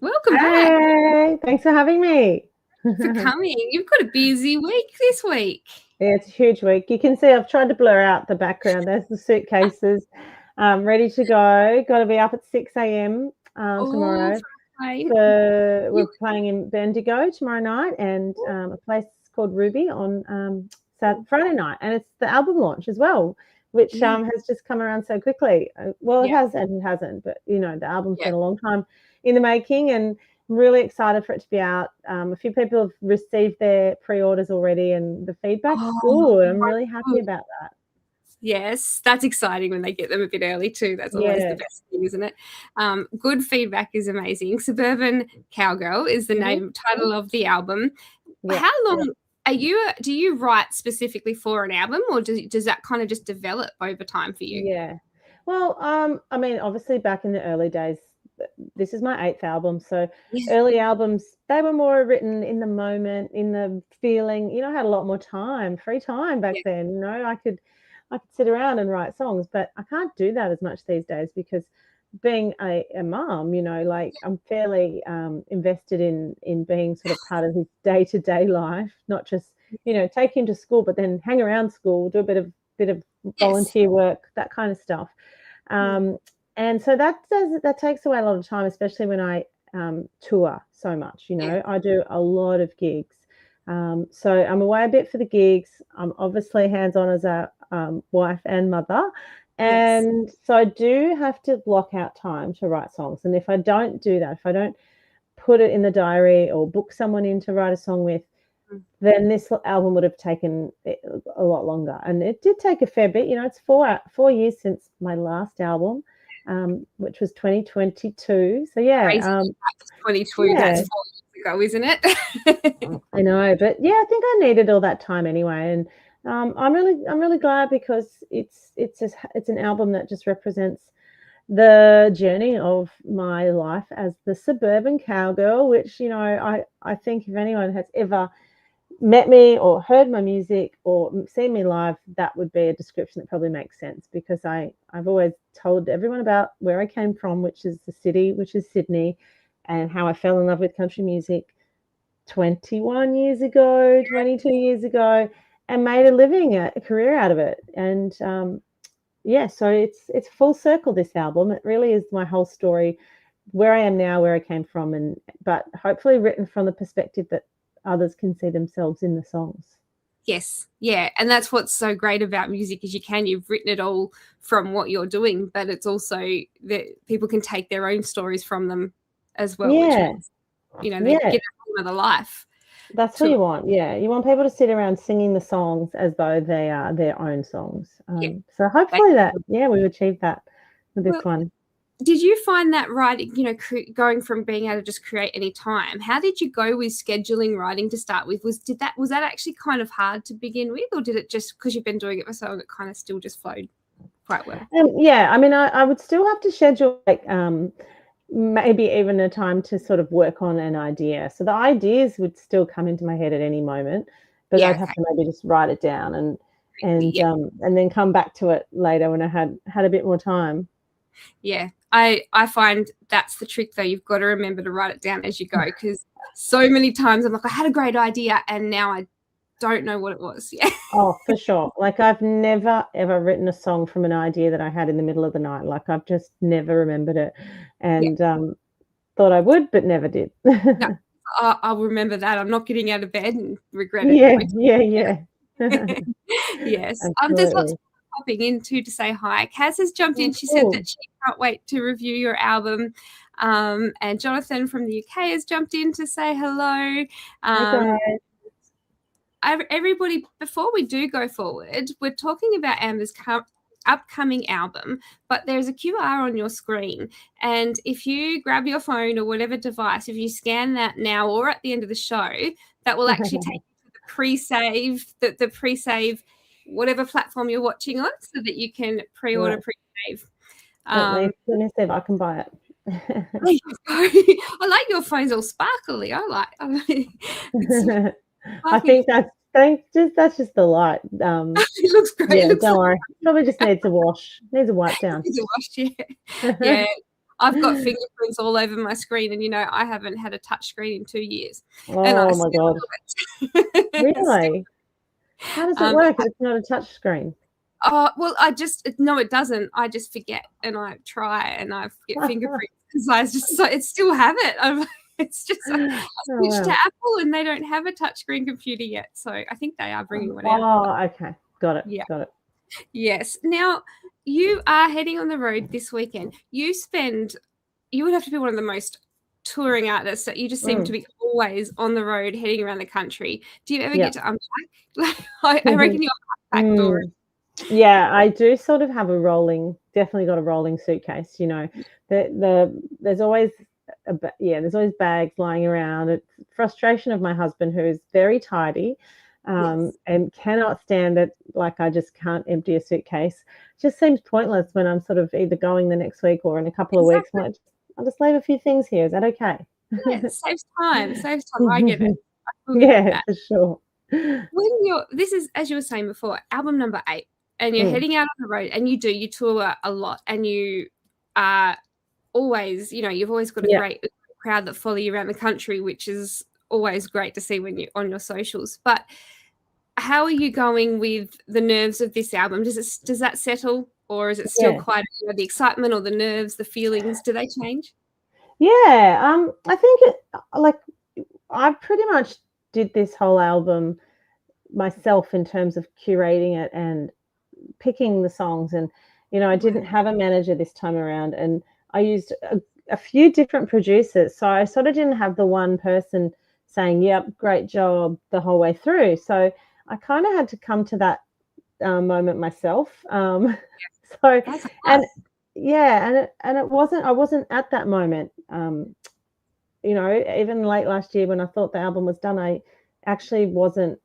Welcome back. Thanks for having me. For coming. You've got a busy week this week. Yeah, it's a huge week. You can see I've tried to blur out the background. There's the suitcases ready to go. Got to be up at 6 a.m. tomorrow. So we're playing in Bendigo tomorrow night and a place called Ruby on Friday night. And it's the album launch as well, which has just come around so quickly. Well, it has and it hasn't, but, you know, the album's been a long time in the making, and I'm really excited for it to be out. A few people have received their pre-orders already, and the feedback's good. I'm really happy about that. Yes, that's exciting when they get them a bit early too. That's always the best thing, isn't it? Good feedback is amazing. Suburban Cowgirl is the title of the album. How long do you write specifically for an album, or does that kind of just develop over time for you? Yeah. Well, I mean, obviously back in the early days, this is my 8th album. So early albums, they were more written in the moment, in the feeling. You know, I had a lot more time, free time back then. You know, I could sit around and write songs, but I can't do that as much these days because being a mom, you know, like I'm fairly invested in being sort of part of his day-to-day life, not just, you know, take him to school, but then hang around school, do a bit of volunteer work, that kind of stuff. And so that takes away a lot of time, especially when I tour so much. You know, I do a lot of gigs. So I'm away a bit for the gigs. I'm obviously hands-on as a wife and mother. And so I do have to block out time to write songs. And if I don't do that, if I don't put it in the diary or book someone in to write a song with, then this album would have taken a lot longer. And it did take a fair bit. You know, it's 4 years since my last album. Which was 2022. So 22. That's 4 years ago, isn't it? I know, but I think I needed all that time anyway, and I'm really glad because it's an album that just represents the journey of my life as the Suburban Cowgirl, which, you know, I think if anyone has ever met me or heard my music or seen me live, that would be a description that probably makes sense, because I've always told everyone about where I came from, which is the city, which is Sydney, and how I fell in love with country music 21 years ago, 22 years ago, and made a living, a career out of it. And so it's full circle, this album. It really is my whole story, where I am now, where I came from, but hopefully written from the perspective that others can see themselves in the songs. Yes, yeah, and that's what's so great about music is you've written it all from what you're doing, but it's also that people can take their own stories from them as well. Yeah, which means, you know, they get another life. That's what you want. Yeah, you want people to sit around singing the songs as though they are their own songs. So hopefully we've achieved that with this one. Did you find that writing, you know, going from being able to just create any time, how did you go with scheduling writing to start with? Was that actually kind of hard to begin with, or did it just, because you've been doing it for so long, it kind of still just flowed quite well? I mean, I would still have to schedule like maybe even a time to sort of work on an idea. So the ideas would still come into my head at any moment, but I'd have to maybe just write it down and then come back to it later when I had a bit more time. Yeah, I find that's the trick though. You've got to remember to write it down as you go, because so many times I'm like, I had a great idea and now I don't know what it was. Yeah. Oh, for sure. Like I've never, ever written a song from an idea that I had in the middle of the night. Like I've just never remembered it and thought I would, but never did. No, I'll remember that. I'm not getting out of bed and regret it. Yeah. Yes. There's lots of people popping in too to say hi. Kaz has jumped in. She said that she can't wait to review your album. And Jonathan from the UK has jumped in to say hello. Everybody, before we do go forward, we're talking about Amber's upcoming album, but there's a QR on your screen, and if you grab your phone or whatever device, if you scan that now or at the end of the show, that will actually take you to the pre-save, the pre-save whatever platform you're watching on, so that you can pre-order, pre-save. Let me see if I can buy it. I like your phone's all sparkly. I think that's just the light. It looks great. Yeah, don't worry. Probably just needs a wash. Needs a wipe down. Needs a wash, yeah. I've got fingerprints all over my screen, and I haven't had a touch screen in 2 years. Oh my God! Really? How does it work if it's not a touch screen? Oh well, no, it doesn't. I just forget, and I try, and I get fingerprints because I still have it. It's just I switched to Apple, and they don't have a touchscreen computer yet. So I think they are bringing one out. Oh, okay. Got it. Yeah. Got it. Yes. Now, you are heading on the road this weekend. You would have to be one of the most touring artists. That you just seem to be always on the road, heading around the country. Do you ever get to unpack? I reckon you're unpacked already. Yeah, I do sort of have definitely got a rolling suitcase. There's always there's always bags lying around. It's frustration of my husband, who is very tidy and cannot stand it. Like, I just can't empty a suitcase. It just seems pointless when I'm sort of either going the next week or in a couple of weeks. I'm like, I'll just leave a few things here. Is that okay? Yeah, it saves time. I get it. For sure. This is, as you were saying before, album number 8, and you're heading out on the road, and you tour a lot, and you are always, you've always got a great crowd that follow you around the country, which is always great to see when you're on your socials. But how are you going with the nerves of this album? Does that settle, or is it still quite the excitement, or the nerves, the feelings? Do they change? Yeah, I think I pretty much did this whole album myself in terms of curating it and picking the songs, and I didn't have a manager this time around, and I used a few different producers, so I sort of didn't have the one person saying, yep, great job the whole way through. So I kind of had to come to that moment myself. I wasn't at that moment. Even late last year when I thought the album was done, I actually wasn't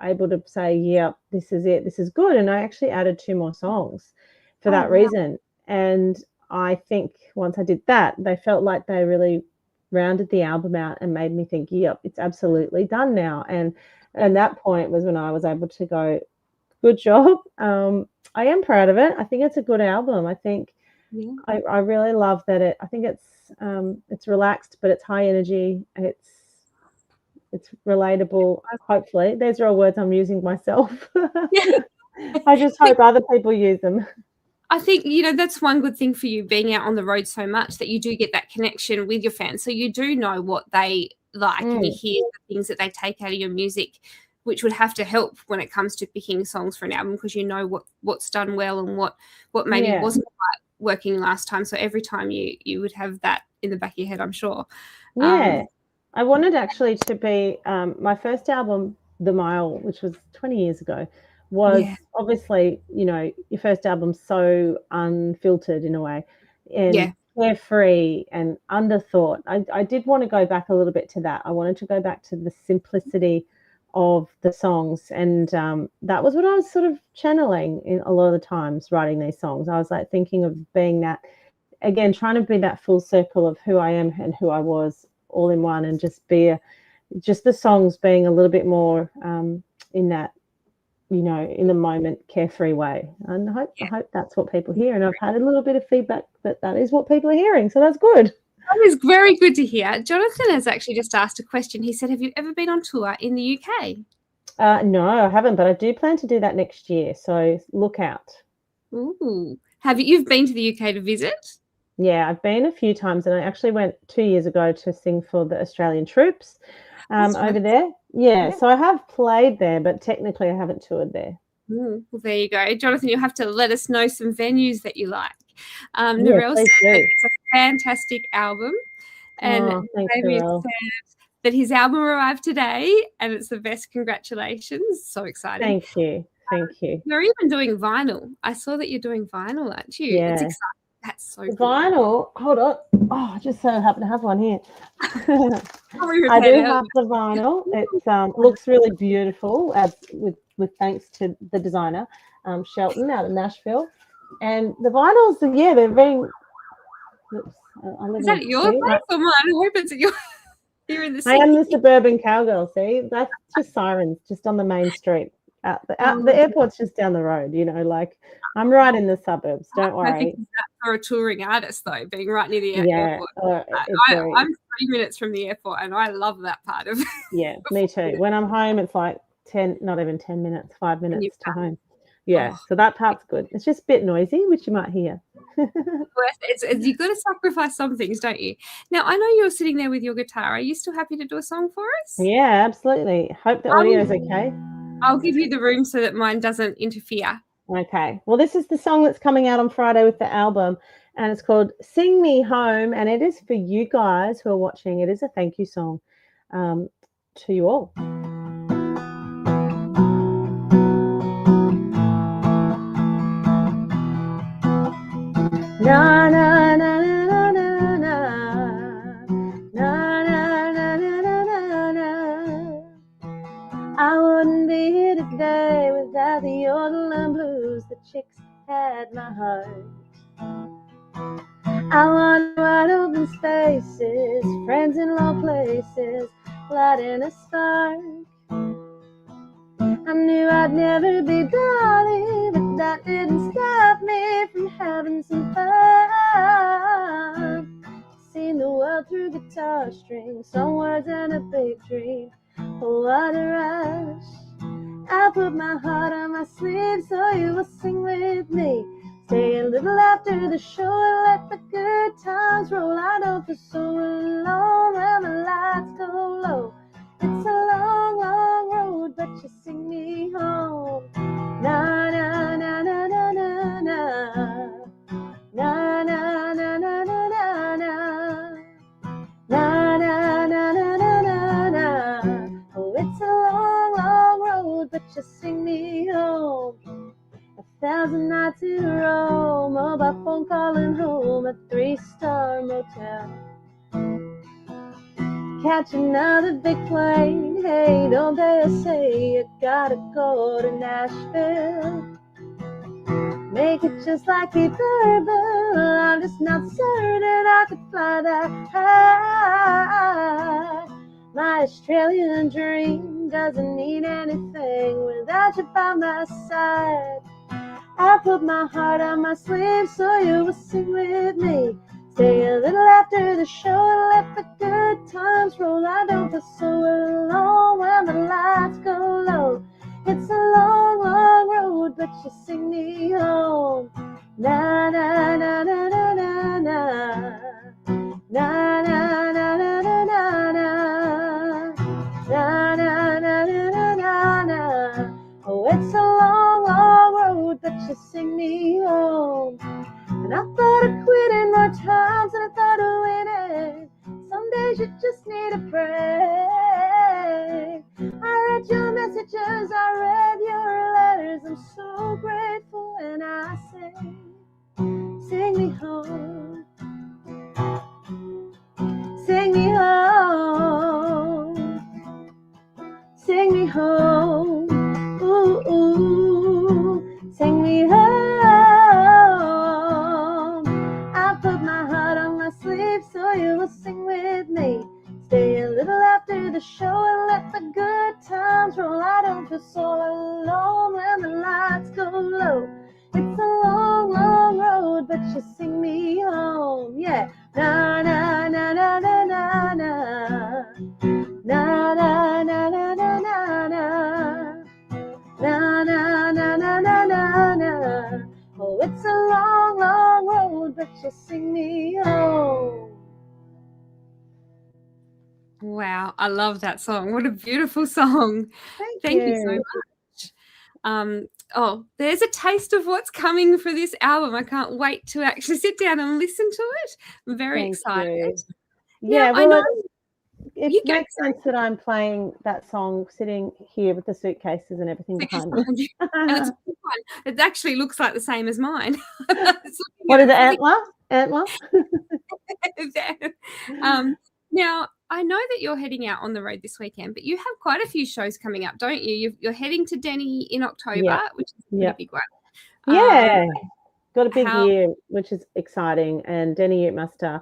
able to say, yep, this is it, this is good. And I actually added 2 more songs for that reason. And I think once I did that, they felt like they really rounded the album out and made me think, yep, it's absolutely done now. And that point was when I was able to go, good job. I am proud of it. I think it's a good album. I think I really love that I think it's relaxed, but it's high energy. It's relatable, hopefully. These are all words I'm using myself. I just hope other people use them. I think, that's one good thing for you being out on the road so much, that you do get that connection with your fans. So you do know what they like, and you hear the things that they take out of your music, which would have to help when it comes to picking songs for an album, because you know what's done well and what maybe wasn't quite working last time. So every time you would have that in the back of your head, I'm sure. Yeah. I wanted actually to be my first album, The Mile, which was 20 years ago, was obviously, your first album, so unfiltered in a way, and carefree and underthought. I did want to go back a little bit to that. I wanted to go back to the simplicity of the songs, and that was what I was sort of channeling in a lot of the times writing these songs. I was like thinking of being that, again, trying to be that full circle of who I am and who I was all in one, and just the songs being a little bit more in that, in the moment, carefree way. And I hope that's what people hear. And I've had a little bit of feedback that is what people are hearing. So that's good. That is very good to hear. Jonathan has actually just asked a question. He said, have you ever been on tour in the UK? No, I haven't, but I do plan to do that next year. So look out. Ooh. You've been to the UK to visit? Yeah, I've been a few times, and I actually went 2 years ago to sing for the Australian troops over there. Yeah, so I have played there, but technically I haven't toured there. Well, there you go. Jonathan, you'll have to let us know some venues that you like. Yeah, Narelle please said that do. it's a fantastic album. And Thanks, David Narelle. said that his album arrived today and it's the best. Congratulations. So exciting. Thank you. Thank you. You're even doing vinyl. I saw that you're doing vinyl, aren't you? Yeah. It's exciting. That's so cool. Vinyl. Hold on. Oh, I just so happen to have one here. Oh, I do have the vinyl. It looks really beautiful, as with thanks to the designer, Shelton out of Nashville. And the vinyls, yeah, they're very. Oops, is that at your place or mine? I hope it's at your. You're in the city. I am the Suburban Cowgirl. See, that's just sirens, just on the main street. The airport's just down the road. You know, like I'm right in the suburbs. Don't worry. For a touring artist, though, being right near the airport. I'm 3 minutes from the airport, and I love that part of it. Yeah, me too. When I'm home, it's like 10, not even 10 minutes, 5 minutes to home. Yeah, so that part's good. It's just a bit noisy, which you might hear. You've got to sacrifice some things, don't you? Now, I know you're sitting there with your guitar. Are you still happy to do a song for us? Yeah, absolutely. Hope the audio is okay. I'll give you the room so that mine doesn't interfere. Okay. Well, this is the song that's coming out on Friday with the album, and it's called Sing Me Home, and it is for you guys who are watching. It is a thank you song to you all. Na na na na na na na na na na na. I wouldn't be here today without the yodel and blues. The chicks had my heart. I want wide open spaces, friends in low places, lighting a spark. I knew I'd never be Dolly, but that didn't stop me from having some fun. Seen the world through guitar strings, some words and a big dream. Oh, what a rush. I put my heart on my sleeve so you will sing with me. Stay a little after the show and let the good times roll. I don't feel so alone when the lights go low. It's a long, long road, but you sing me home. Na na na na na na na. Na na na na na na na. Na na na na na na na. Oh, it's a long, long road, but you sing me home. 1,000 nights in a row, mobile phone calling home, a 3-star motel. Catch another big plane, hey, don't they say you gotta go to Nashville? Make it just like a Durban, I'm just not certain I could fly that high. My Australian dream doesn't mean anything without you by my side. I put my heart on my sleeve so you will sing with me. Stay a little after the show and let the good times roll. I don't feel so alone when the lights go low. It's a long, long road, but you sing me home. Na na na na na na na. Na na na na na na na. Na na na na na na na. Oh, it's a long, long road, but you sing me home. And I thought of quitting more times than I thought of winning. Some days you just need a break. I read your messages, I read your letters. I'm so grateful when I sing. Sing me home. Sing me home. Sing me home. Ooh, ooh. Sing me home. I put my heart on my sleeve so you will sing with me. Stay a little after the show and let the good times roll. I don't feel so alone when the lights go low. It's a long, long road, but you sing me home. Yeah. Na na na na na na na. Na na na na na na na. Na na na na na na na. Oh, it's a long, long road, but you sing me home. Wow, I love that song. What a beautiful song. Thank you so much. Oh, there's a taste of what's coming for this album. I can't wait to actually sit down and listen to it. I'm very excited. Yeah, now, I know it makes sense that I'm playing that song sitting here with the suitcases and everything behind me. And it's a good one. It actually looks like the same as mine. What is it, Antler? Antler? Now, I know that you're heading out on the road this weekend, but you have quite a few shows coming up, don't you? You're heading to Denny in October, which is a pretty big one. Yeah, got a big year, which is exciting. And Denny Ute Muster,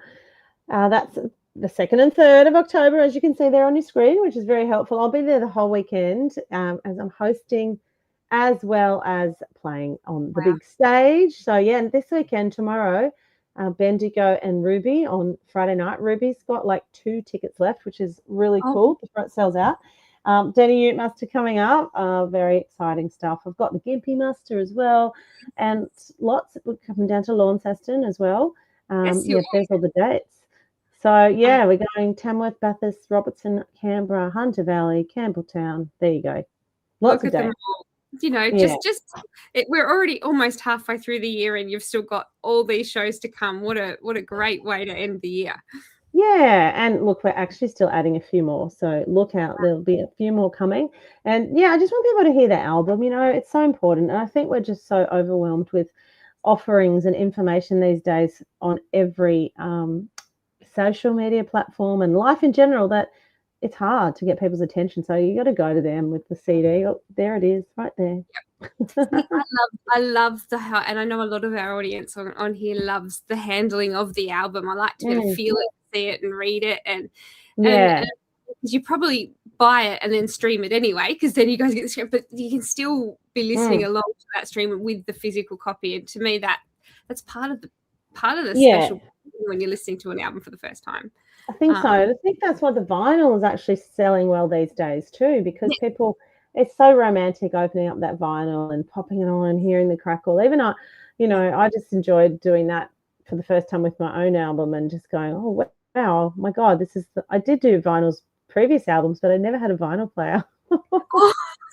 that's the 2nd and 3rd of October, as you can see there on your screen, which is very helpful. I'll be there the whole weekend as I'm hosting as well as playing on the big stage. So, yeah, and this weekend, tomorrow, Bendigo and Ruby on Friday night. Ruby's got like 2 tickets left, which is really cool. The front sells out. Denny Ute Muster coming up. Very exciting stuff. I've got the Gympie Muster as well, and lots coming down to Launceston as well. There's all the dates. So, yeah, we're going Tamworth, Bathurst, Robertson, Canberra, Hunter Valley, Campbelltown. There you go. Lots of dates. You know, we're already almost halfway through the year and you've still got all these shows to come. What a great way to end the year. Yeah, and look, we're actually still adding a few more. So look out, there'll be a few more coming. And yeah, I just want people to hear the album. You know, it's so important. And I think we're just so overwhelmed with offerings and information these days on every social media platform and life in general that it's hard to get people's attention. So you got to go to them with the CD. Oh, there it is, right there. I love and I know a lot of our audience on here loves the handling of the album. I like to be able to feel it, see it, and read it, and you probably buy it and then stream it anyway, because then you guys get the stream, but you can still be listening along to that stream with the physical copy. And to me, that's part of the special when you're listening to an album for the first time. I think so. I think that's why the vinyl is actually selling well these days too, because people, it's so romantic opening up that vinyl and popping it on and hearing the crackle. Even I just enjoyed doing that for the first time with my own album and just going, oh wow, my God, I did do vinyls previous albums, but I never had a vinyl player.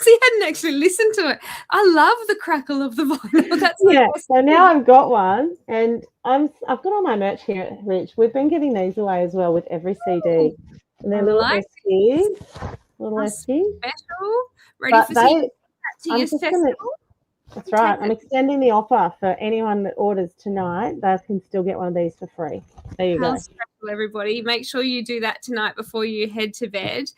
So you hadn't actually listened to it. I love the crackle of the vinyl. That's so now I've got one, and I've got all my merch here at Rich. We've been giving these away as well with every CD. And they're little SPs. Little SPs. Special. Ready for your festival. That's right. I'm extending the offer for anyone that orders tonight. They can still get one of these for free. There you go. Special, everybody. Make sure you do that tonight before you head to bed.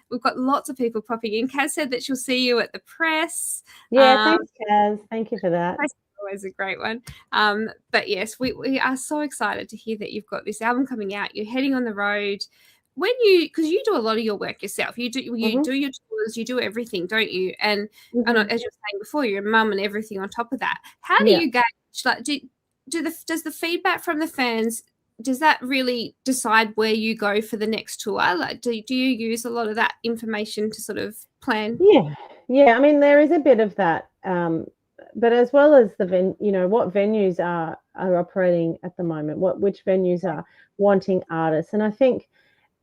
We've got lots of people popping in. Kaz said that she'll see you at the press. Yeah, thanks, Kaz. Thank you for that. That's always a great one. But yes, we are so excited to hear that you've got this album coming out. You're heading on the road. Because you do a lot of your work yourself, you do your tours, you do everything, don't you? And as you were saying before, you're a mum and everything on top of that. How do you gauge? Like, does the feedback from the fans, does that really decide where you go for the next tour? Like, do you use a lot of that information to sort of plan? Yeah. I mean, there is a bit of that, but as well as what venues are operating at the moment, which venues are wanting artists, and I think.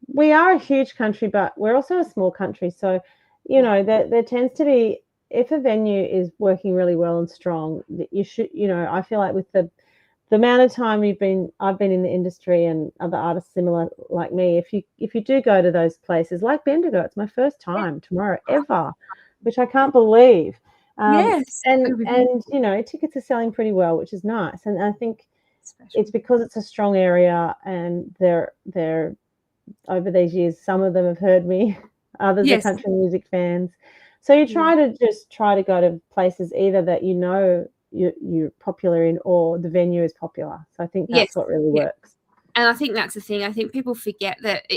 We are a huge country, but we're also a small country. So, there tends to be, if a venue is working really well and strong, you should, I feel like with the amount of time I've been in the industry and other artists similar like me, if you do go to those places like Bendigo, it's my first time tomorrow ever, which I can't believe. And tickets are selling pretty well, which is nice. And I think it's because it's a strong area, and they're over these years, some of them have heard me, others are country music fans. So you try to go to places either that you're popular in, or the venue is popular. So I think that's what really works. And I think that's the thing. I think people forget that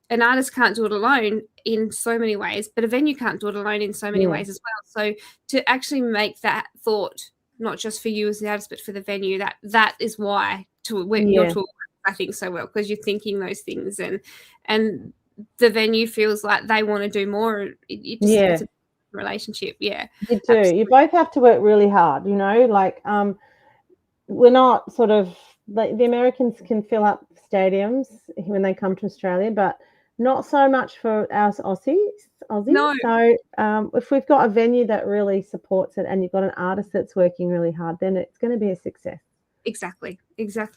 an artist can't do it alone in so many ways, but a venue can't do it alone in so many ways as well. So to actually make that thought, not just for you as the artist, but for the venue, that is why you're talking. I think so well, because you're thinking those things, and the venue feels like they want to do more. It's a relationship. Yeah, you do. Absolutely. You both have to work really hard. Like we're not sort of the Americans can fill up stadiums when they come to Australia, but not so much for our Aussies. No. So if we've got a venue that really supports it and you've got an artist that's working really hard, then it's going to be a success. Exactly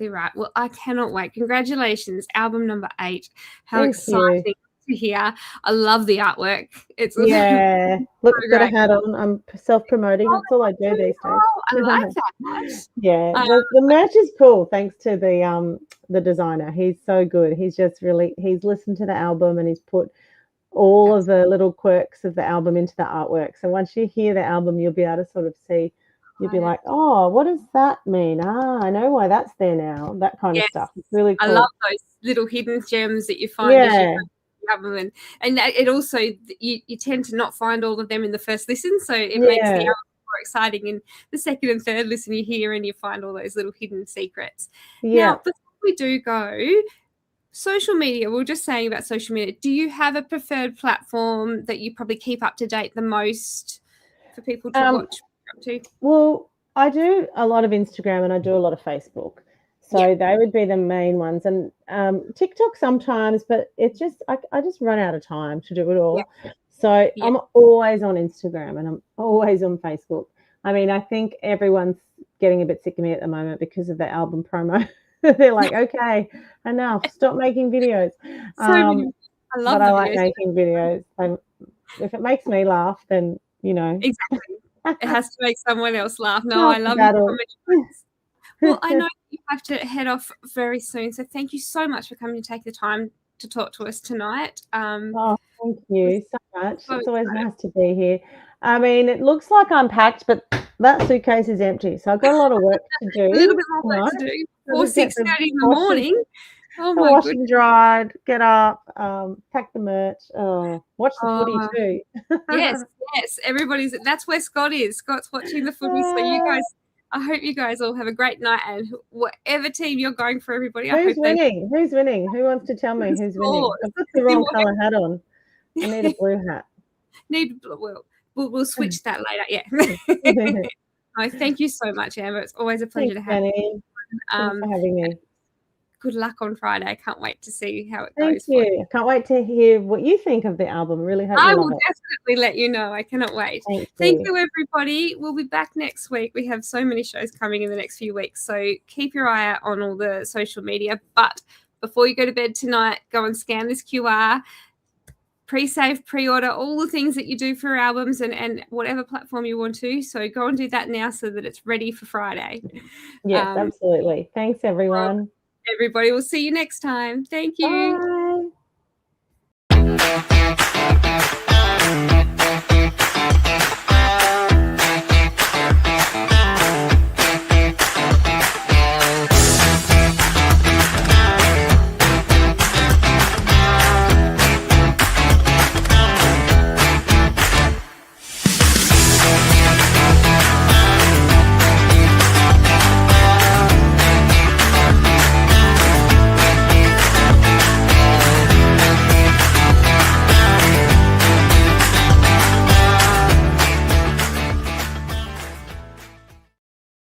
right. Well, I cannot wait. Congratulations, album number 8. How Thank exciting you. to hear. I love the artwork. It's Yeah. Look, so got a great. hat on. I'm self-promoting. That's all I do these days. Oh, I like that. Yeah, the merch is cool. Thanks to the designer. He's so good. He's listened to the album and he's put all of the little quirks of the album into the artwork. So once you hear the album, you'll be able to sort of see. You'll be like, oh, what does that mean? I know why that's there now. That kind of stuff. It's really cool. I love those little hidden gems that you find as you go through the album, and it also you tend to not find all of them in the first listen, so it makes the album more exciting. In the second and third listen, you hear and you find all those little hidden secrets. Now, before we do go, social media. We were just saying about social media. Do you have a preferred platform that you probably keep up to date the most for people to watch? Well, I do a lot of Instagram and I do a lot of Facebook. So they would be the main ones. And TikTok sometimes, but it's just I just run out of time to do it all. So I'm always on Instagram and I'm always on Facebook. I mean, I think everyone's getting a bit sick of me at the moment because of the album promo. They're like, okay, enough. Stop making videos. I love I like making videos. And if it makes me laugh, then, Exactly. It has to make someone else laugh. No, I love it. Well, I know you have to head off very soon, so thank you so much for coming to take the time to talk to us tonight. Oh, thank you so much. It's always nice to be here. I mean, it looks like I'm packed, but that suitcase is empty, so I've got a lot of work to do. A little bit more work to do. Or 6:30 in the morning. Oh my goodness. Wash and dried, get up, pack the merch, watch the footy too. Yes. That's where Scott is. Scott's watching the footy. So I hope you guys all have a great night, and whatever team you're going for, everybody. Who's winning? Who's winning? Who wants to tell me who's winning? I've got the wrong colour hat on. I need a blue hat. We'll switch that later. Yeah. Oh, thank you so much, Amber. It's always a pleasure to have you. Thanks for having me. Good luck on Friday. I can't wait to see how it goes. Thank you. I can't wait to hear what you think of the album. Really hope I will definitely let you know. I cannot wait. Thank you, everybody. We'll be back next week. We have so many shows coming in the next few weeks, so keep your eye out on all the social media. But before you go to bed tonight, go and scan this QR. Pre-save, pre-order, all the things that you do for albums and whatever platform you want to. So go and do that now so that it's ready for Friday. Yes, absolutely. Thanks, everyone. Everybody, we'll see you next time. Thank you. Bye.